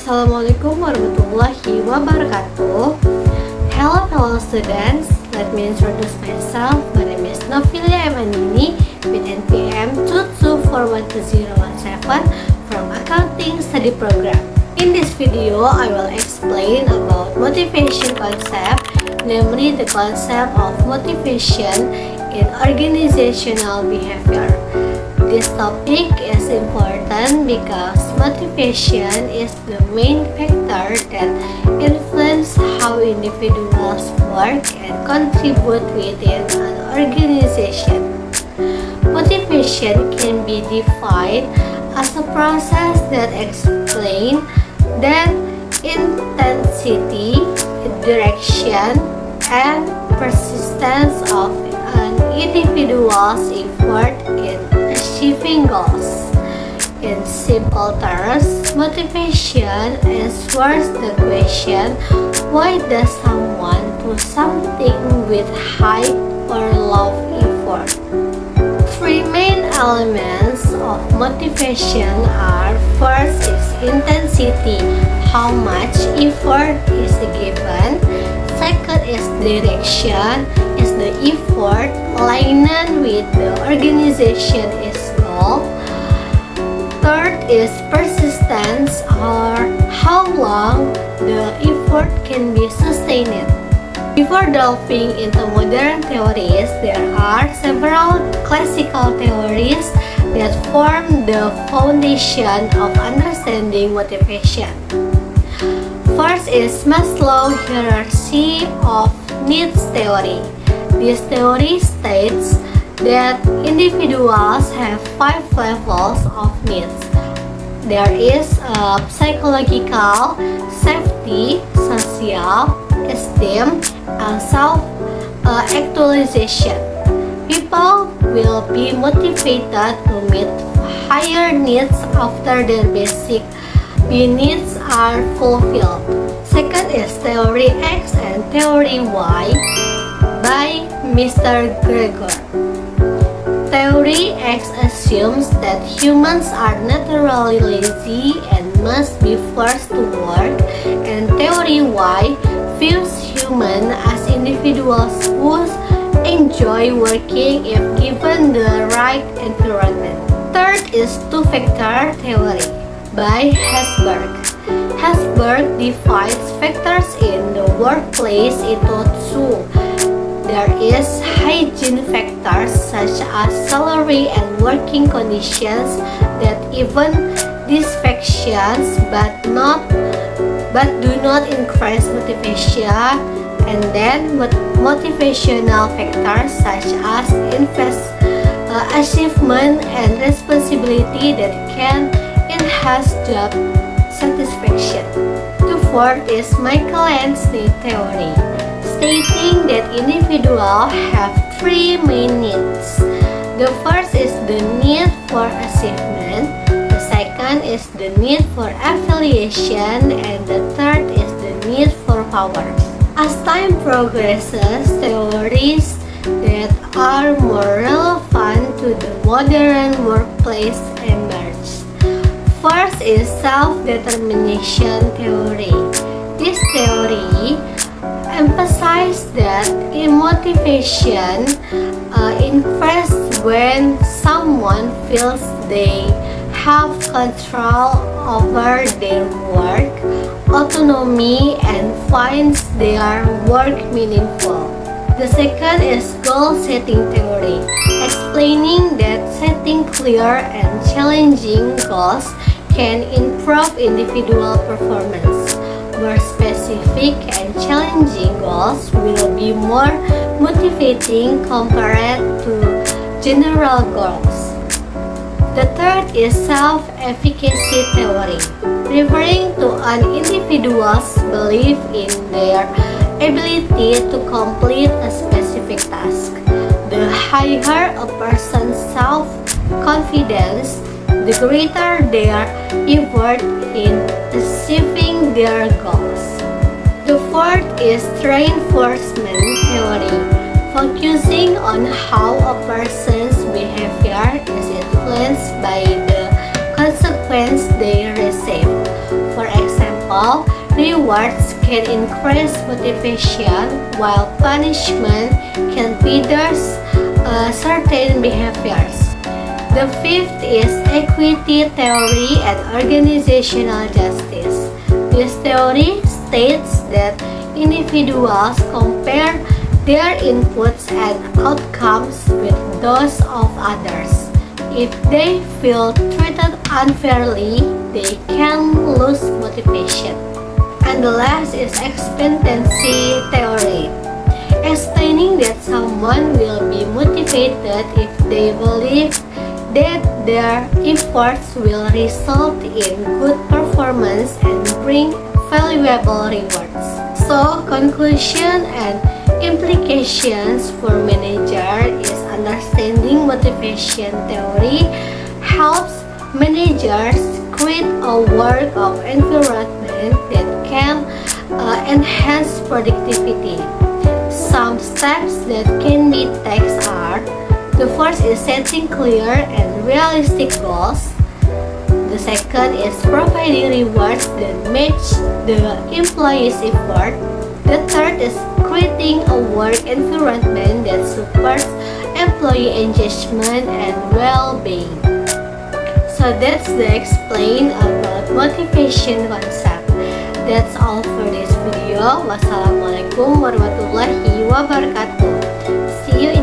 Assalamualaikum warahmatullahi wabarakatuh. Hello students, let me introduce myself. My name is Novilia Emanini with NPM 2241217 from Accounting Study Program. In this video, I will explain about motivation concept, namely the concept of motivation in organizational behavior. This topic is important because motivation is the main factor that influences how individuals work and contribute within an organization. Motivation can be defined as a process that explains the intensity, direction, and persistence of an individual's effort in achieving goals. In simple terms, motivation answers the question, why does someone do something with high or low effort? Three main elements of motivation are: first is intensity, how much effort is given. Second is direction, is the effort aligned with the organization's goal. Third is persistence, or how long the effort can be sustained. Before delving into modern theories, there are several classical theories that form the foundation of understanding motivation. First is Maslow's hierarchy of needs theory. This theory states that individuals have 5 levels of needs. There is psychological, safety, social, esteem, and self-actualization. People will be motivated to meet higher needs after their basic needs are fulfilled. Second is Theory X and Theory Y by Mr. Gregor. Theory X assumes that humans are naturally lazy and must be forced to work, and Theory Y views humans as individuals who enjoy working if given the right environment. Third is two-factor theory by Hesberg. Hesberg divides factors in the workplace into two. There is hygiene factors such as salary and working conditions that even these factors but do not increase motivation, and then motivational factors such as achievement and responsibility that can enhance job satisfaction. The fourth is Michelan's-Knight theory, stating that individuals have 3 main needs. The first is the need for achievement, the second is the need for affiliation, and the third is the need for power. As time progresses, theories that are more relevant to the modern workplace emerge. First is self-determination theory. This theory emphasizes that motivation increases when someone feels they have control over their work, autonomy, and finds their work meaningful. The second is goal-setting theory, explaining that setting clear and challenging goals can improve individual performance. More specific and challenging goals will be more motivating compared to general goals. The third is self-efficacy theory, referring to an individual's belief in their ability to complete a specific task. The higher a person's self-confidence, the greater their effort in achieving their goals. The fourth is reinforcement theory, focusing on how a person's behavior is influenced by the consequence they receive. For example, all, rewards can increase motivation, while punishment can withers certain behaviors. The fifth is equity theory and organizational justice. This theory states that individuals compare their inputs and outcomes with those of others. If they feel treated unfairly, they can lose motivation. And the last is expectancy theory, explaining that someone will be motivated if they believe that their efforts will result in good performance and bring valuable rewards. So, conclusion and implications for manager is understanding motivation theory helps managers create a work of environment that can enhance productivity. Some steps that can be taken are: the first is setting clear and realistic goals. The second is providing rewards that match the employee's effort. The third is creating a work environment that supports employee engagement and well-being. So that's the explain about motivation concept. That's all for this video. Wassalamualaikum warahmatullahi wabarakatuh. See you in